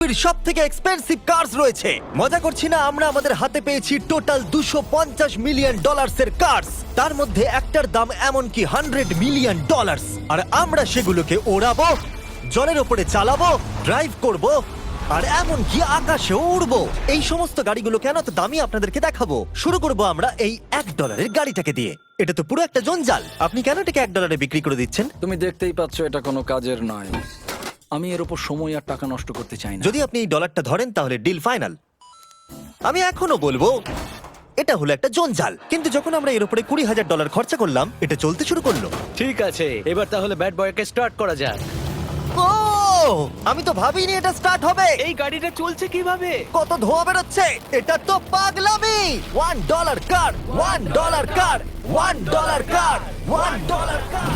পৃথিবীর সব থেকে এক্সপেন্সিভ কার্স রয়েছে। মজা করছি না, আমরা আমাদের হাতে পেয়েছি টোটাল $250 মিলিয়ন এর কার্স। তার মধ্যে একটার দাম এমনকি $100 মিলিয়ন। আর আমরা সেগুলোকে ওড়াবো, জলের ওপরে চালাবো, ড্রাইভ করব, আর এমনকি আকাশেও উড়বো। এই সমস্ত গাড়িগুলো কেন তো দামি আপনাদেরকে দেখাবো। শুরু করব আমরা এই $1 গাড়িটাকে দিয়ে। এটা তো পুরো একটা জঞ্জাল। আপনি কেন এটাকে $1 বিক্রি করে দিচ্ছেন? তুমি দেখতেই পাচ্ছ এটা কোনো কাজের নয়। আমি এর উপর সময় আর টাকা নষ্ট করতে চাই না। যদি আপনি এই ডলারটা ধরেন তাহলে ডিল ফাইনাল। আমি এখনো বলবো এটা হলো একটা জঞ্জাল, কিন্তু যখন আমরা এর উপরে $20,000 খরচা করলাম, এটা চলতে শুরু করলো। ঠিক আছে, এবার তাহলে ব্যাড বয়কে স্টার্ট করা যাক। ও, আমি তো ভাবিনি এটা স্টার্ট হবে। এই গাড়িটা চলছে কিভাবে? কত ধোঁয়া বেরোচ্ছে, এটা তো পাগলামি। $1 কার, $1 কার, $1 কার, $1 কার।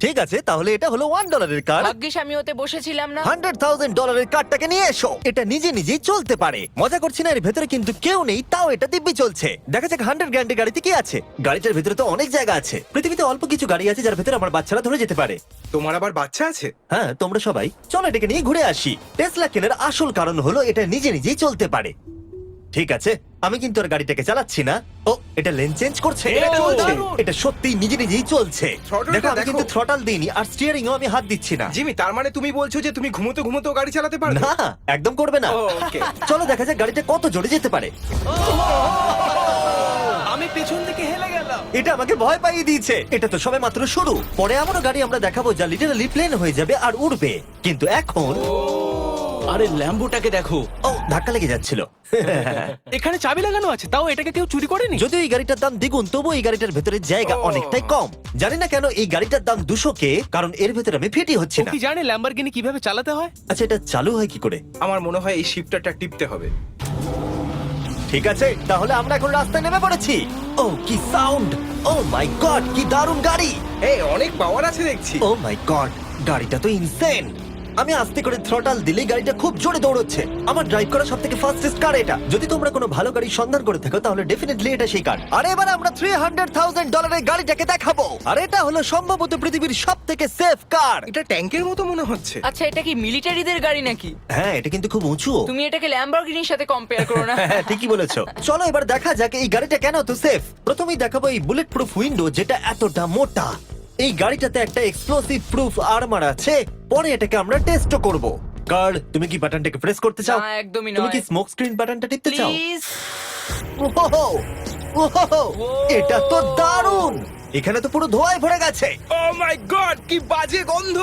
ঠিক আছে, তাহলে এটা হলো $1 কার। ভাগ্যিস আমি ওতে বসেছিলাম না। $100,000 কারটাকে নিয়ে এসো। এটা নিজে নিজেই চলতে পারে। মজা করছি না, এর ভেতরে কিন্তু কেউ নেই, তাও এটা দিব্যি চলছে। দেখা যাক 100 গ্র্যান্ডের গাড়িতে কি আছে। গাড়িটার ভেতরে তো অনেক জায়গা আছে। পৃথিবীতে অল্প কিছু গাড়ি আছে যার ভেতরে আমার বাচ্চারা ধরে যেতে পারে। তোমার আবার বাচ্চা আছে? হ্যাঁ, তোমরা সবাই চলো এটাকে নিয়ে ঘুরে আসি। টেসলা কেনার আসল কারণ হলো এটা নিজে নিজেই চলতে পারে। ঠিক আছে, আমি কিন্তু আর গাড়িটাকে চালাচ্ছি না। ও, এটা লেন চেঞ্জ করছে। এটা চলছে। এটা সত্যি নিজে নিজেই চলছে। Throttle-টা দেখো, আমি দেখো। কিন্তু থ্রটাল দিইনি, আর স্টিয়ারিংও আমি হাত দিচ্ছি না। জিমি, তার মানে তুমি বলছো যে তুমি ঘুমোতে ঘুমোতেও গাড়ি চালাতে পারবে? না, একদম করবে না। ওকে। চলো দেখা যাক গাড়িটা কত জোরে যেতে পারে। আমি পেছন থেকে হেলে গেলাম। এটা আমাকে ভয় পাইয়ে দিয়েছে। এটা তো সবে মাত্র শুরু। পরে এমনও গাড়ি আমরা দেখাবো যা লিটারালি প্লেন হয়ে যাবে আর উড়বে। কিন্তু এখন আরে ল্যাম্বোটাকে দেখো, ও, ধাক্কা লেগে যাচ্ছিল। এখানে চাবি লাগানো আছে, তাও এটাকে কেউ চুরি করেনি। যদিও এই গাড়িটার দাম দ্বিগুণ, তবু এই গাড়িটার ভেতরে জায়গা অনেকটাই কম। জানি না কেন এই গাড়িটার দাম 200K, কারণ এর ভেতরে আমি ফিটি হচ্ছে ও না। কি জানে ল্যাম্বরগিনি কিভাবে চালাতে হয়? আচ্ছা, এটা চালু হয় কি করে? আমার মনে হয় এই শিফটারটা টিপতে হবে। ঠিক আছে, তাহলে আমরা এখন রাস্তায় নেমে পড়েছি। ও, কি সাউন্ড! ও মাই গড, কি দারুণ গাড়ি! এই অনেক পাওয়ার আছে দেখছি। ও মাই গড, গাড়িটা তো ইনসেন। আমি আস্তে করে থ্রটাল দিলেই গাড়িটা খুব জোরে দৌড়চ্ছে। আমার ড্রাইভ করা সবথেকে ফাস্টেস্ট কার এটা। যদি তোমরা কোনো ভালো গাড়ি সন্ধান করে থাকো তাহলে ডেফিনেটলি এটা সেই কার। আর এবার আমরা $300,000 গাড়িটাকে দেখাবো। আর এটা হলো সম্ভবত পৃথিবীর সবথেকে সেফ কার। এটা ট্যাঙ্কের মতো মনে হচ্ছে। আচ্ছা, এটা কি মিলিটারিদের গাড়ি নাকি? হ্যাঁ, এটা কিন্তু খুব উঁচু। তুমি এটাকে ল্যাম্বরগিনির সাথে কম্পেয়ার করো না। হ্যাঁ, ঠিকই বলেছো। চলো এবার দেখা যাক এই গাড়িটা কেন এত সেফ। প্রথমেই দেখাবো এই বুলেট প্রুফ উইন্ডো, যেটা এতটা মোটা। এই গাড়িটাতে একটা এক্সপ্লোসিভ প্রুফ আর্মার আছে। পরে এটাকে আমরা টেস্টও করব। কার্ড, তুমি কি বাটনটাকে প্রেস করতে চাও? না, একদমই তুমি কি নয়। স্মোক স্ক্রিন বাটনটা টিপতে চাও? প্লিজ। ওহো, ওহো, এটা তো দারুণ। এখানে তো পুরো ধোঁয়ায় ভরে গেছে। ও মাই গড, কি বাজে গন্ধ!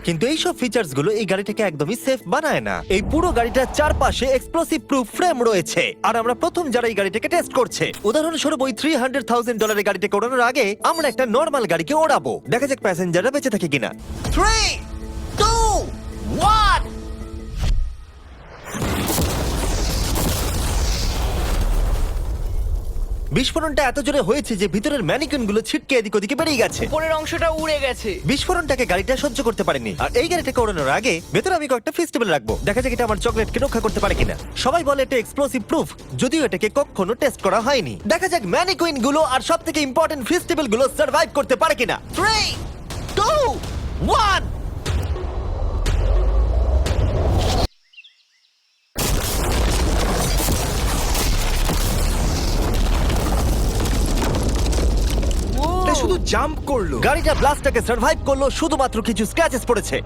কিন্তু এই সব ফিচার্স গুলো এই গাড়িটাকে একদমই সেফ বানায় না। এই পুরো গাড়িটার চারপাশে এক্সপ্লোসিভ প্রুফ ফ্রেম রয়েছে। আর আমরা প্রথম যারা এই গাড়িটাকে টেস্ট করছে, উদাহরণস্বরূপ ওই $300,000 গাড়িটাকে ওড়ানোর আগে আমরা একটা নর্মাল গাড়িকে ওড়াবো। দেখা যাক প্যাসেঞ্জাররা বেঁচে থাকে কিনা। 3, 2, 1। বিস্ফোরণটা এত জোরে হয়েছে যে ভিতরের ম্যানিকুইন গুলো ছিটকে এদিক ওদিকে বেরিয়ে গেছে। উপরের অংশটা উড়ে গেছে। বিস্ফোরণটাকে গাড়িটা সহ্য করতে পারেনি। আর এই গাড়িটাকে ওড়ানোর আগে ভেতরে আমি কয়েকটা ফেস্টিভ্যাল রাখবো। দেখা যাক এটা আমার চকলেটকে রক্ষা করতে পারে কিনা। সবাই বলে এটা এক্সপ্লোসিভ প্রুফ, যদিও এটাকে কখনো টেস্ট করা হয়নি। দেখা যাক ম্যানিকুইন গুলো আর সবথেকে ইম্পর্টেন্ট ফেস্টিভ্যাল গুলো সার্ভাইভ করতে পারে কিনা। 3, 2, 1। এটা শুধু জাম্প করলো। গাড়িটা ব্লাস্টটাকে সার্ভাইভ করলো, শুধুমাত্র কিছু স্ক্র্যাচেস পড়েছে।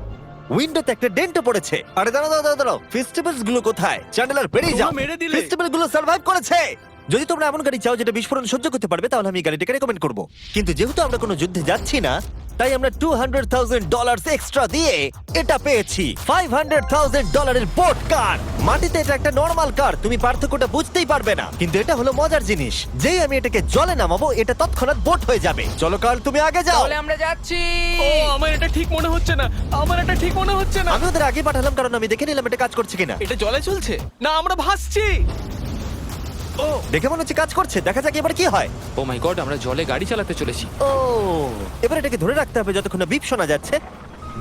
উইন্ডোতে একটা ডেন্টও পড়েছে। আরে দাঁড়াও, ফেস্টিভ্যালস গুলো কোথায়? চ্যান্ডেলার বেরিয়ে যাও। তোমরা মেরে দিলে। ফেস্টিভ্যাল গুলো সার্ভাইভ করেছে। যদি তোমরা এমন গাড়ি চাও যেটা বিস্ফোরণ সহ্য করতে পারবে, তাহলে আমি এই গাড়িটাকে রেকমেন্ড করব। কিন্তু যেহেতু আমরা কোনো যুদ্ধে যাচ্ছি না, তাই আমরা $200,000 এক্সট্রা দিয়ে এটা পেয়েছি। $500,000 বোট কার। মাটিতে এটা একটা নর্মাল কার, তুমি পার্থক্যটা বুঝতেই পারবে না। কিন্তু এটা হলো মজার জিনিস, যেই আমি এটাকে জলে নামাবো এটা তৎক্ষণাৎ বোট হয়ে যাবে। চলো কার, তুমি আগে যাও। তাহলে আমরা যাচ্ছি। ও, আমার এটা ঠিক মনে হচ্ছে না, আমার এটা ঠিক মনে হচ্ছে না। আমি ওদের আগে পাঠালাম কারণ আমি দেখে নিলাম এটা কাজ করছে কিনা। এটা জলে চলছে না, আমরা ভাসছি। ও, দেখে মনে হচ্ছে কাজ করছে। দেখা যাক এবার কি হয়। ও মাই গড, আমরা জলে গাড়ি চালাতে চলেছি। ও, এবার এটাকে ধরে রাখতে হবে যতক্ষণ না বিপ শোনা যাচ্ছে।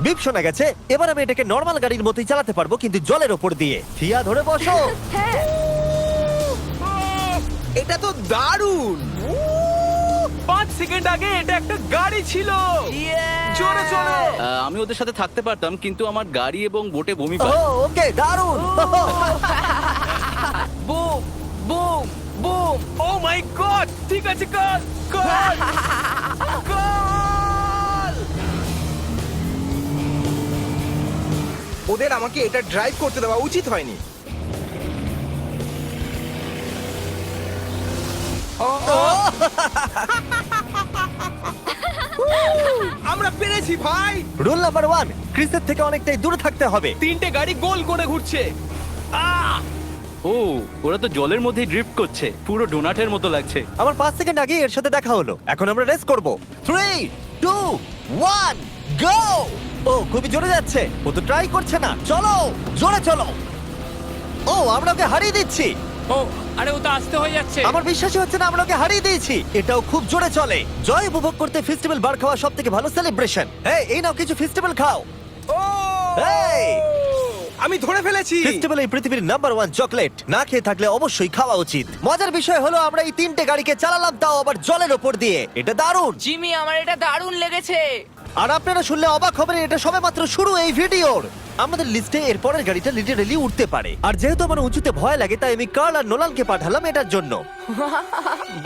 বিপ শোনা গেছে। এবার আমি এটাকে নর্মাল গাড়ির মতোই চালাতে পারবো, কিন্তু জলের ওপর দিয়ে। থিয়া, ধরে বসো। হ্যাঁ। এটা তো দারুণ। 5 সেকেন্ড আগে এটা একটা গাড়ি ছিল। জোরে চলো। আমি ওদের সাথে থাকতে পারতাম কিন্তু আমার গাড়ি এবং বোটে বমি ও পায়। ওকে দারুণ বুম বুম বুম। ও মাই গড, ঠিক আছে, কর কর কর। ওদের আমাকে এটা ড্রাইভ করতে দেওয়া উচিত হয়নি। আমরা পেরেছি ভাই। রুল নাম্বার 1, ক্রিসের থেকে অনেকটাই দূরে থাকতে হবে। 3টে গাড়ি গোল করে ঘুরছে। ও, ওরা তো জলের মধ্যেই ড্রিফট করছে, পুরো ডোনাটের মতো লাগছে। আমার 5 সেকেন্ড আগে এর সাথে দেখা হলো। এখন আমরা রেস করব। 3 2 1 গো! ও খুবই জোরে যাচ্ছে। ও তো ট্রাই করছে না। চলো জোরে চলো। ও আমরা ওকে হারিয়ে দিচ্ছি। ও আরে ও তো আসতে হয়ে যাচ্ছে। আমার বিশ্বাসই হচ্ছে না আমরা ওকে হারিয়ে দিয়েছি। এটাও খুব জোরে চলে। জয় উপভোগ করতে ফেস্টিভ্যাল বার খাওয়া সব থেকে ভালো সেলিব্রেশন। এই নাও কিছু ফেস্টিভ্যাল খাও। ও এই! আমি ধরে ফেলেছি। ফেস্টিভ্যাল এই পৃথিবীর নাম্বার 1 চকলেট। না খেয়ে থাকলে অবশ্যই খাওয়া উচিত। মজার বিষয় হলো আমরা এই 3টে গাড়িকে চালালাম, তাও আবার জলের ওপর দিয়ে। এটা দারুণ। জিমি, আমার এটা দারুণ লেগেছে। আর আপনারা শুনলে অবাক হবেন, এটা সবেমাত্র শুরু এই ভিডিওর। আমাদের লিস্টে এর পরের গাড়িটা লিটারালি উঠতে পারে। আর যেহেতু আমার উঁচুতে ভয় লাগে, তাই আমি কার্ল আর নোলানকে পাঠালাম এটার জন্য।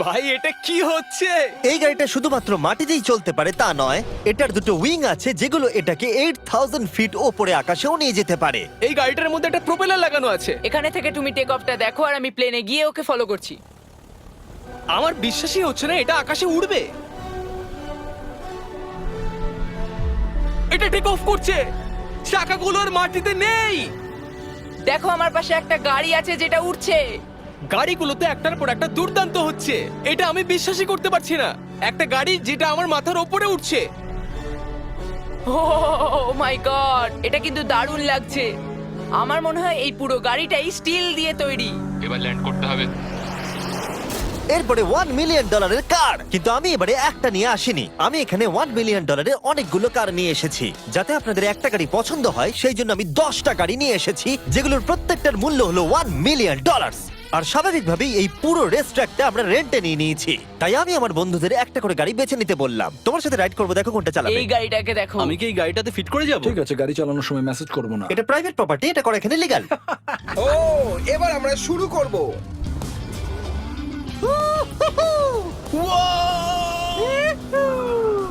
ভাই এটা কি হচ্ছে? এই গাড়িটা শুধুমাত্র মাটিতেই চলতে পারে তা নয়, এটার দুটো উইং আছে যেগুলো এটাকে 8000 ফিট ওপরে আকাশেও নিয়ে যেতে পারে। এই গাড়িটার মধ্যে একটা প্রপেলার লাগানো আছে। এখানে থেকে তুমি টেক অফটা দেখো আর আমি প্লেনে গিয়ে ওকে ফলো করছি। আমার বিশ্বাসই হচ্ছে না এটা আকাশে উড়বে। এটা টেক অফ করছে, চাকাগুলোর মাটিতে নেই। দেখো আমার পাশে একটা গাড়ি আছে যেটা উঠছে। গাড়িগুলোতে একটার পর একটা দুর্দান্ত হচ্ছে। এটা আমি বিশ্বাসই করতে পারছি না। একটা গাড়ি যেটা আমার মাথার ওপরে উঠছে। ও মাই গড, এটা কিন্তু দারুণ লাগছে। আমার মনে হয় এই পুরো গাড়িটাই স্টিল দিয়ে তৈরি। এবার ল্যান্ড করতে হবে। এরপরে $1 মিলিয়ন কার। কিন্তু আমি এবারে একটা নিয়ে আসিনি। আমি এখানে $1 মিলিয়ন অনেকগুলো কার নিয়ে এসেছি। যাতে আপনাদের একটা গাড়ি পছন্দ হয় সেই জন্য আমি 10টা গাড়ি নিয়ে এসেছি, যেগুলোর প্রত্যেকটার মূল্য হলো $1 মিলিয়ন। আর স্বাভাবিকভাবেই এই পুরো রেস ট্র্যাকটা আমরা রেন্টে নিয়ে নিয়েছি। তাই আমি আমার বন্ধুদের একটা করে গাড়ি বেছে নিতে বললাম। তোমার সাথে রাইড করবো, দেখো কোনটা চালাবে। এই গাড়িটাকে দেখো। আমি কি এই গাড়িটাতে ফিট করে যাব? ঠিক আছে, গাড়ি চালানোর সময় মেসেজ করবো না। এটা প্রাইভেট প্রপার্টি, এটা করা এখানে লিগ্যাল। ও এবার আমরা শুরু করব।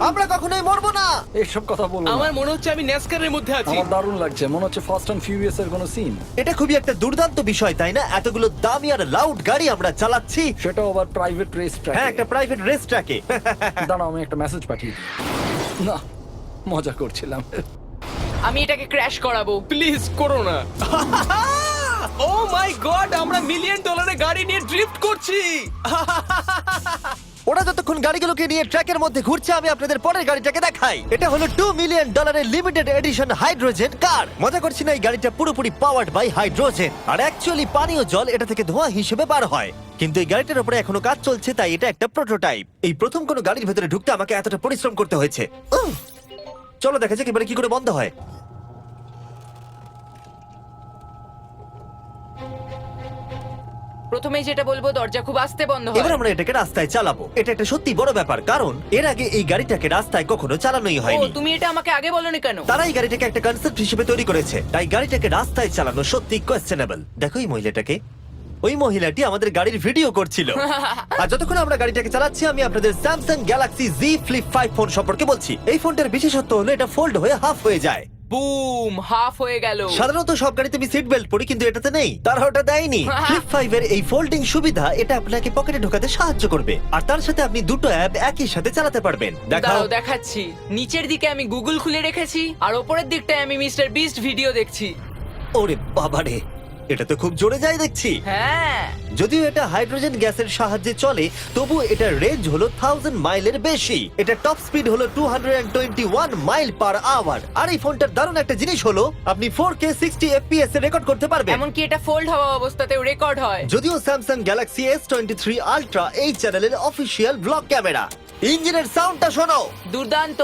আমরা কখনোই মরবো না। এইসব কথা বলবো না। আমার মনে হচ্ছে আমি ন্যাসকারের মধ্যে আছি। আমার দারুণ লাগছে, মনে হচ্ছে ফাস্ট অ্যান্ড ফিউরিয়াস এর কোনো সিন। এটা খুবই একটা দুর্দান্ত বিষয়, তাই না? এতগুলো দামি আর লাউড গাড়ি আমরা চালাচ্ছি। সেটাও আবার প্রাইভেট রেস ট্র্যাক। হ্যাঁ, একটা প্রাইভেট রেস ট্র্যাকে। দাঁড়াও, আমি একটা মেসেজ পাঠিয়ে দিই। না, মজা করছিলাম। আমি এটাকে ক্র্যাশ করাবো। প্লিজ করো না। ও মাই গড, আমরা $1 মিলিয়ন গাড়ি নিয়ে ড্রিফট করছি। ওরা যতক্ষণ গাড়িগুলোকে নিয়ে ট্র্যাকের মধ্যে ঘুরছে, আমি আপনাদের পরের গাড়িটাকে দেখাই। এটা হলো $2 million limited edition hydrogen car. মজা করছি না, এই গাড়িটা পুরোপুরি পাওয়ার্ড বাই হাইড্রোজেন। আর অ্যাকচুয়ালি পানীয় জল এটা থেকে ধোঁয়া হিসেবে বার হয়। কিন্তু এই গাড়িটার উপরে এখনো কাজ চলছে, তাই এটা একটা প্রোটোটাইপ। এই প্রথম কোনো গাড়ির ভেতরে ঢুকতে আমাকে এতটা পরিশ্রম করতে হয়েছে। চলো দেখা যাক এবারে কি করে বন্ধ হয়। প্রথমেই যেটা বলবো, দরজা খুব আস্তে বন্ধ এবার হয়। আমরা এটাকে রাস্তায় চালাবো। এটা একটা সত্যি বড় ব্যাপার, কারণ এর আগে এই গাড়িটাকে রাস্তায় কখনো চালানোই ও, হয়নি। তুমি এটা আমাকে আগে বলনি কেন? তারা এই গাড়িটাকে একটা কনসেপ্ট হিসেবে তৈরি করেছে, তাই গাড়িটাকে রাস্তায় চালানো সত্যি কোয়েশ্চেনেবল। দেখো এই মহিলাটাকে, ওই মহিলাটি আমাদের গাড়ির ভিডিও করছিল। আর যতক্ষণ আমরা গাড়িটাকে চালাচ্ছি, আমি আপনাদের Samsung Galaxy Z Flip 5 phone সম্পর্কে বলছি। এই ফোনটার বিশেষত্ব হলো এটা ফোল্ড হয়ে হাফ হয়ে যায়। বুম, হাফ হয়ে গেল। সাধারণত সব গাড়িতে আমি সিট বেল্ট পরি, কিন্তু এটাতে নেই। তারা ওটা দেয়নি। ফ্লিপ 5 এর এই ফোল্ডিং সুবিধা এটা আপনাকে পকেটে ঢোকাতে সাহায্য করবে। আর তার সাথে আপনি দুটো অ্যাপ একই সাথে চালাতে পারবেন। দেখাও। দাঁড়াও, দেখাচ্ছি। নিচের দিকে আমি গুগল খুলে রেখেছি, আর ওপরের দিকটায় আমি মিস্টার বিস্ট ভিডিও দেখছি। ওরে বাবারে, এটা তো খুব জোরে যায় দেখছি। হ্যাঁ, যদিও এটা হাইড্রোজেন গ্যাসের সাহায্যে চলে, তবু এটার রেঞ্জ হলো 1000 মাইলের বেশি। এটা টপ স্পিড হলো 221 মাইল পার আওয়ার। আর এই ফোনটার দারুণ একটা জিনিস হলো আপনি 4K 60 FPS এ রেকর্ড করতে পারবেন। এমনকি এটা ফোল্ড হওয়া অবস্থাতেও রেকর্ড হয়। যদিও স্যামসাং গ্যালাক্সি S23 আলট্রা এই চ্যানেলের অফিসিয়াল ব্লগ ক্যামেরা। ইঞ্জিনের সাউন্ডটা শোনো। দুর্দান্ত।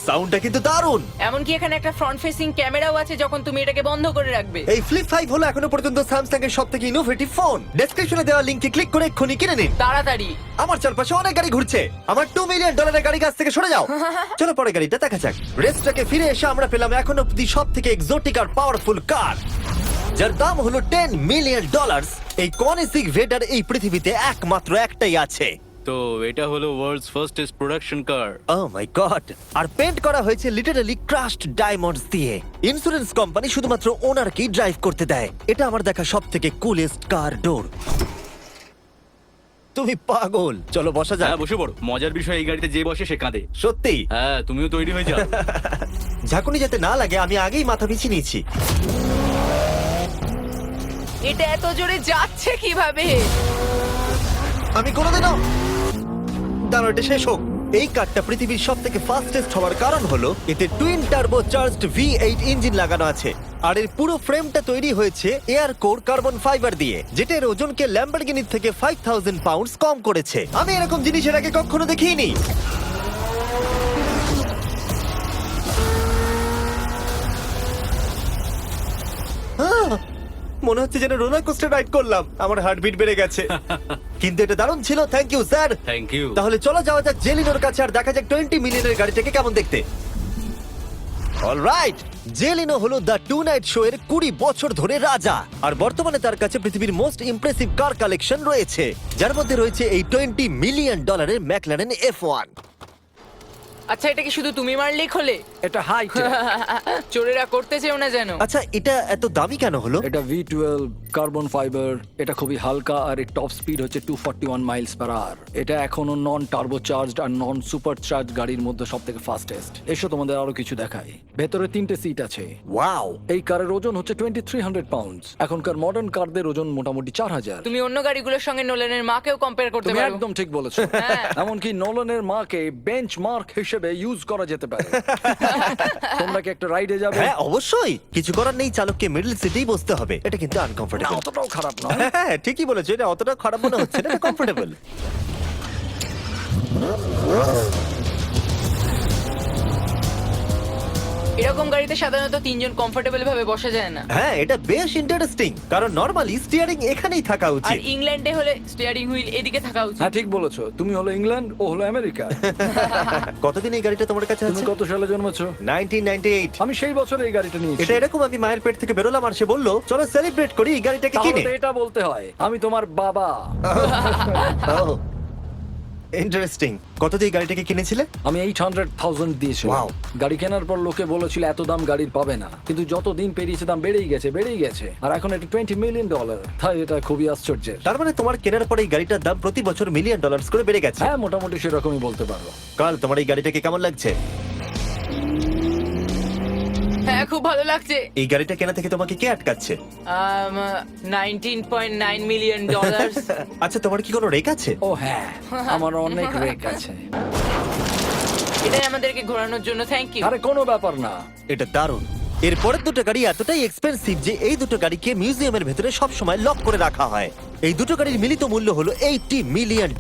সাউন্ডটা কিন্তু দারুণ। এমনকি এখানে একটা ফ্রন্ট ফেসিং ক্যামেরাও আছে যখন তুমি এটাকে বন্ধ করে রাখবে। এই ফ্লিপ 5 হলো এখনো পর্যন্ত স্যামসাং এর সবথেকে ইনোভেটিভ ফোন। ডেসক্রিপশনে দেওয়া লিংকে ক্লিক করে এক্ষুনি কিনে নিন। তাড়াতাড়ি। আমার চারপাশে অনেক গাড়ি ঘুরছে। আমার $2 মিলিয়ন গাড়ি কাছ থেকে সরে যাও। চলো পরে গাড়িটা দেখা যাক। রেসটাকে ফিরে এসে আমরা পেলাম এখন অব্দি সবথেকে এক্সোটিক আর পাওয়ারফুল কার, যার দাম হলো $10 মিলিয়ন। এই কনিসিক ভেডার এই পৃথিবীতে একমাত্র একটাই আছে। তো এটা হলো world's fastest production car. Oh my God! আর পেন্ট করা হয়েছে লিটারালি ক্রাশড ডায়মন্ডস দিয়ে। ইন্স্যুরেন্স কোম্পানি শুধুমাত্র ওনারকেই ড্রাইভ করতে দেয়। এটা আমার দেখা সবথেকে কুলেস্ট কার ডোর। তুমি পাগল। চলো বসা যাক। হ্যাঁ বসে পড়ো। মজার বিষয় এই গাড়িতে যে বসে সে কাঁদে। সত্যি হ্যাঁ তুমিও তৈরি হয়ে যাও। ঝাঁকুনি যাতে না লাগে আমি আগেই মাথা পিছিয়ে নিয়েছি। এটা এত জোরে যাচ্ছে কিভাবে? আমি কোনোদিনও দাঁড়াও, এটা শেষ হোক। এই কারটা পৃথিবীর সব থেকে ফাস্টেস্ট হওয়ার কারণ হলো এতে twin turbo charged V8 engine লাগানো আছে। আর এর পুরো ফ্রেমটা তৈরি হয়েছে এয়ার কোর কার্বন ফাইবার দিয়ে, যেটা এর ওজনকে ল্যাম্বরগিনির থেকে 5000 পাউন্ডস কম করেছে। আমি এরকম জিনিস এর আগে কখনো দেখিনি। মনে হচ্ছে যেন রোলার কোস্টার রাইড করলাম। আমার হার্টবিট বেড়ে গেছে। কিন্তু এটা দারুণ ছিল। Thank you sir. Thank you. তাহলে চলো যাওয়া যাক জেলিনোর কাছে আর দেখা যাক 20 মিলিয়নের গাড়িটাকে কেমন দেখতে। অলরাইট, জেলিনো হলো দ্য টু নাইট শো এর 20 বছর ধরে রাজা। আর বর্তমানে তার কাছে পৃথিবীর মোস্ট ইমপ্রেসিভ কার কালেকশন রয়েছে, যার মধ্যে রয়েছে এই $20 মিলিয়ন ম্যাকলারেন F1। আচ্ছা, এটা কি শুধু তুমি মারলেই খোলে? এটা হাইট। চোরেরা করতে চেও না যেন। আচ্ছা, এটা এত দামি কেন হলো? এটা V12 কার্বন ফাইবার। এটা খুবই হালকা আর এর টপ স্পিড হচ্ছে 241 মাইলস পার আওয়ার। এটা এখনো নন টার্বো চার্জড আর নন সুপার চার্জ গাড়ির মধ্যে সবথেকে ফাস্টেস্ট। এসো তোমাদের আরো কিছু দেখাই। ভেতরে 3টে সিট আছে। ওয়াও! এই কারের ওজন হচ্ছে 2300 পাউন্ডস। এখনকার মডার্ন কারদের ওজন মোটামুটি 4000। তুমি অন্য গাড়িগুলোর সঙ্গে নোলেনের মাকেও কম্পেয়ার করতে তুমি পারো। একদম ঠিক বলেছো। হ্যাঁ। এমনকি নোলানের মাকে বেঞ্চমার্ক হিসেবে ইউজ করা যেতে পারে। তোমরা কি একটা রাইডে যাবে? হ্যাঁ অবশ্যই। কিছু করার নেই, চালককে মিডল সিটেই বসতে হবে। এটা কিন্তু আনকমফোর্টেবল। অতটাও খারাপ নয়। হ্যাঁ ঠিকই বলেছো, এটা অতটা খারাপ মনে হচ্ছে না, কমফোর্টেবল। এরকম গাড়িতে সাধারণত 3 জন কমফোর্টেবল ভাবে বসা যায় না। হ্যাঁ এটা বেশ ইন্টারেস্টিং, কারণ নরমালি স্টিয়ারিং এখানেই থাকা আর উচিত। ইংল্যান্ডে হলে স্টিয়ারিং হুইল এদিকে থাকা উচিত। হ্যাঁ ঠিক বলেছো। তুমি হলো ইংল্যান্ড, ও হলো আমেরিকা। কতদিন এই গাড়িটা তোমার কাছে তুমি আছে? কত সালে জন্মেছো? 1998। আমি সেই বছর এই গাড়িটা নিয়েছি। এটা এরকম, আমি মায়ের পেট থেকে বেরোলাম আর সে বললো চলো সেলিব্রেট করি এই গাড়িটাকে তাহলে কিনে। তো এটা বলতে হয় আমি তোমার বাবা। ইন্টারেস্টিং। কত দিয়ে এই গাড়িটাকে কিনেছিলে? আমি 800,000 দিয়েছি। Wow. গাড়ি কেনার পর লোকে বলেছিল এত দাম গাড়ির পাবে না, কিন্তু যত দিন পেরিয়েছে দাম বেড়েই গেছে। আর এখন এটা $20 মিলিয়ন। তাই এটা খুবই আশ্চর্যের। তার মানে তোমার কেনার পরে এই গাড়িটার দাম প্রতি বছর $1 মিলিয়ন করে বেড়ে গেছে। হ্যাঁ মোটামুটি সেরকমই বলতে পারো। কাল তোমার এই গাড়িটাকে কেমন লাগছে? হ্যাঁ খুব ভালো লাগছে। এই গাড়িটা কেনা থেকে তোমাকে কে আটকাচ্ছে? $19.9 মিলিয়ন। আচ্ছা তোমার কি কোনো রেক আছে? ও হ্যাঁ, আমার অনেক রেক আছে। এটাই আমাদেরকে ঘোরানোর জন্য থ্যাংক ইউ। আরে কোনো ব্যাপার না। এটা দারুণ। এর পরের দুটো গাড়ি এতটাই এক্সপেন্সিভ যে এই দুটো গাড়িকে মিউজিয়ামের ভেতরে সব সময় লক করে রাখা হয়। এই দুটো গাড়ির মিলিত মূল্য হলো $80 মিলিয়ন।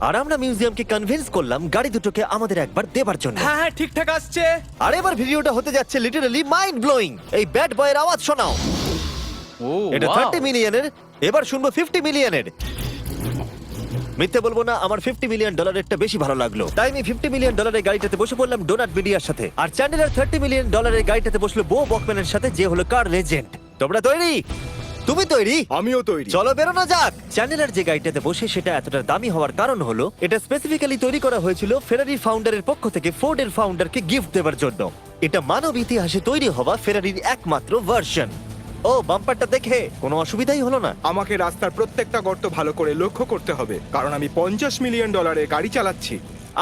আর আমরা মিউজিয়ামকে কনভিন্স করলাম গাড়ি দুটোকে আমাদের একবার দেবার জন্য। হ্যাঁ হ্যাঁ ঠিকঠাক আসছে। আর এবার ভিডিওটা হতে যাচ্ছে লিটারালি মাইন্ড ব্লোয়িং। এই ব্যাড বয়ের আওয়াজ শোনাও। ও এটা wow! 30 মিলিয়নের, এবার শুনবো 50 মিলিয়নের। মিথ্যে বলবো না, আমার $50 মিলিয়নেরটা বেশি ভালো লাগলো। তাই আমি $50 মিলিয়নের গাড়িটাতে বসে পড়লাম ডোনাট মিডিয়ার সাথে। আর চ্যান্ডেলার $30 মিলিয়ন গাড়িটাতে বসলো বো বকম্যানের সাথে, যে হলো কার লেজেন্ড। তোমরা তৈরি? তুমি তৈরি? আমিও তৈরি। চলো বেরোনো যাক। চ্যান্ডেলার যে গাড়িটাতে বসে সেটা এতটা দামি হওয়ার কারণ হলো এটা স্পেসিফিক্যালি তৈরি করা হয়েছিল ফেরারি ফাউন্ডারের পক্ষ থেকে ফোর্ডের ফাউন্ডারকে গিফট দেওয়ার জন্য। এটা মানব ইতিহাসে তৈরি হওয়া ফেরারির একমাত্র ভার্সন। ও বাম্পারটা দেখে কোনো অসুবিধাই হলো না। আমাকে রাস্তার প্রত্যেকটা গর্ত ভালো করে লক্ষ্য করতে হবে, কারণ আমি $50 মিলিয়ন গাড়ি চালাচ্ছি।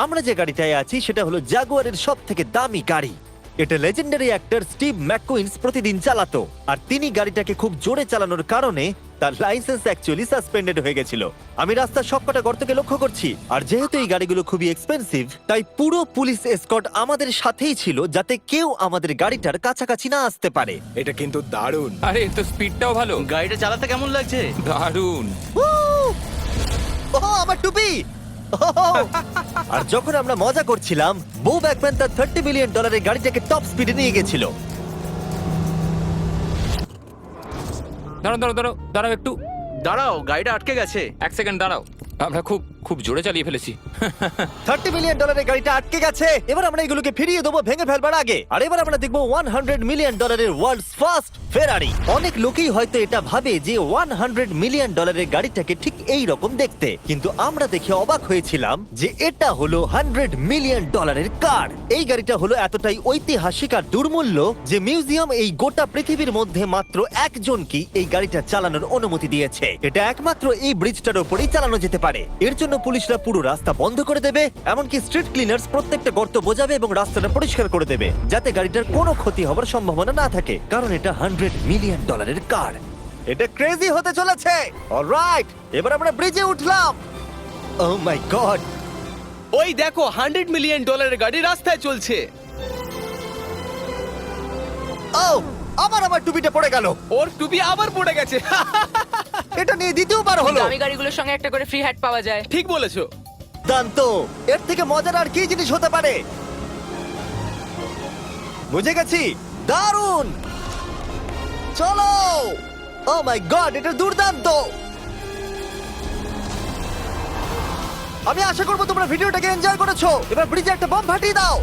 আমরা যে গাড়িটায় আছি সেটা হলো জাগুয়ারের সব থেকে দামি গাড়ি। এটা লেজেন্ডারি অ্যাক্টর স্টিভ ম্যাককুইন্স প্রতিদিন চালাতো। আর তিনি গাড়িটাকে খুব জোরে চালানোর কারণে তার লাইসেন্স অ্যাকচুয়ালি সাসপেন্ডেড হয়ে গেছিল। আমি রাস্তার সবকটা গর্তকে লক্ষ্য করছি, আর যেহেতু এই গাড়িগুলো খুবই এক্সপেন্সিভ তাই পুরো পুলিশ এসকর্ট আমাদের সাথেই ছিল, যাতে কেউ আমাদের গাড়িটার কাছাকাছি না আসতে পারে। এটা কিন্তু দারুণ। আরে এর তো স্পিডটাও ভালো। গাড়িটা চালাতে কেমন লাগছে? দারুণ। ও আমার টুপি! আর যখন আমরা মজা করছিলাম, বো ব্যাকম্যান তার $30 মিলিয়ন গাড়িটাকে টপ স্পিডে নিয়ে গেছিল। দাঁড়াও দাঁড়াও দাঁড়াও দাঁড়াও একটু দাঁড়াও, গাড়িটা আটকে গেছে। এক সেকেন্ড দাঁড়াও, আমরা খুব খুব জোরে চালিয়ে ফেলেছি। $30 মিলিয়ন গাড়িটা আটকে গেছে। এবার আমরা এগুলোকে ফিরিয়ে দেবো ভেঙে ফেলবার আগে। আর এবার আমরা দেখবো $100 মিলিয়ন ওয়ার্ল্ডস ফার্স্ট ফেরারি। অনেক লোকেই হয়তো এটা ভাবে যে $100 মিলিয়ন গাড়িটাকে ঠিক এই রকম দেখতে, কিন্তু আমরা দেখে অবাক হয়েছিলাম যে এটা হলো $100 মিলিয়ন কার। এই গাড়িটা হলো এতটাই ঐতিহাসিক আর দুর্মূল্য যে মিউজিয়াম এই গোটা পৃথিবীর মধ্যে মাত্র একজনকেই এই গাড়িটা চালানোর অনুমতি দিয়েছে। এটা একমাত্র এই ব্রিজটার উপরেই চালানো যেতে পারে। এর জন্য পুলিশরা পুরো রাস্তা বন্ধ করে দেবে, এমনকি স্ট্রিট ক্লিনার্স প্রত্যেকটা গর্ত বোঝাবে এবং রাস্তাটা পরিষ্কার করে দেবে, যাতে গাড়িটার কোনো ক্ষতি হবার সম্ভাবনা না থাকে, কারণ এটা $100 মিলিয়ন কার। এটা ক্রেজি হতে চলেছে। অলরাইট, এবার আমরা ব্রিজে উঠলাম। ও মাই গড, ওই দেখো, $100 মিলিয়ন গাড়ি রাস্তায় চলছে। ও আবার আমার টুপিটা পড়ে গেল। ওর টুপি আবার পড়ে গেছে। এটা নিয়ে দ্বিতীয়বার হলো। দামি গাড়িগুলোর সঙ্গে একটা করে ফ্রি হ্যাট পাওয়া যায়। ঠিক বলেছো। দান্ত, এর থেকে মজার আর কি জিনিস হতে পারে? বুঝে গেছি, দারুণ। চলো। ও মাই গড, এটা দুর্দান্ত। আমি আশা করবো তোমরা ভিডিওটাকে এনজয় করেছো। এবার ব্রিজে একটা বম ফাটিয়ে দাও।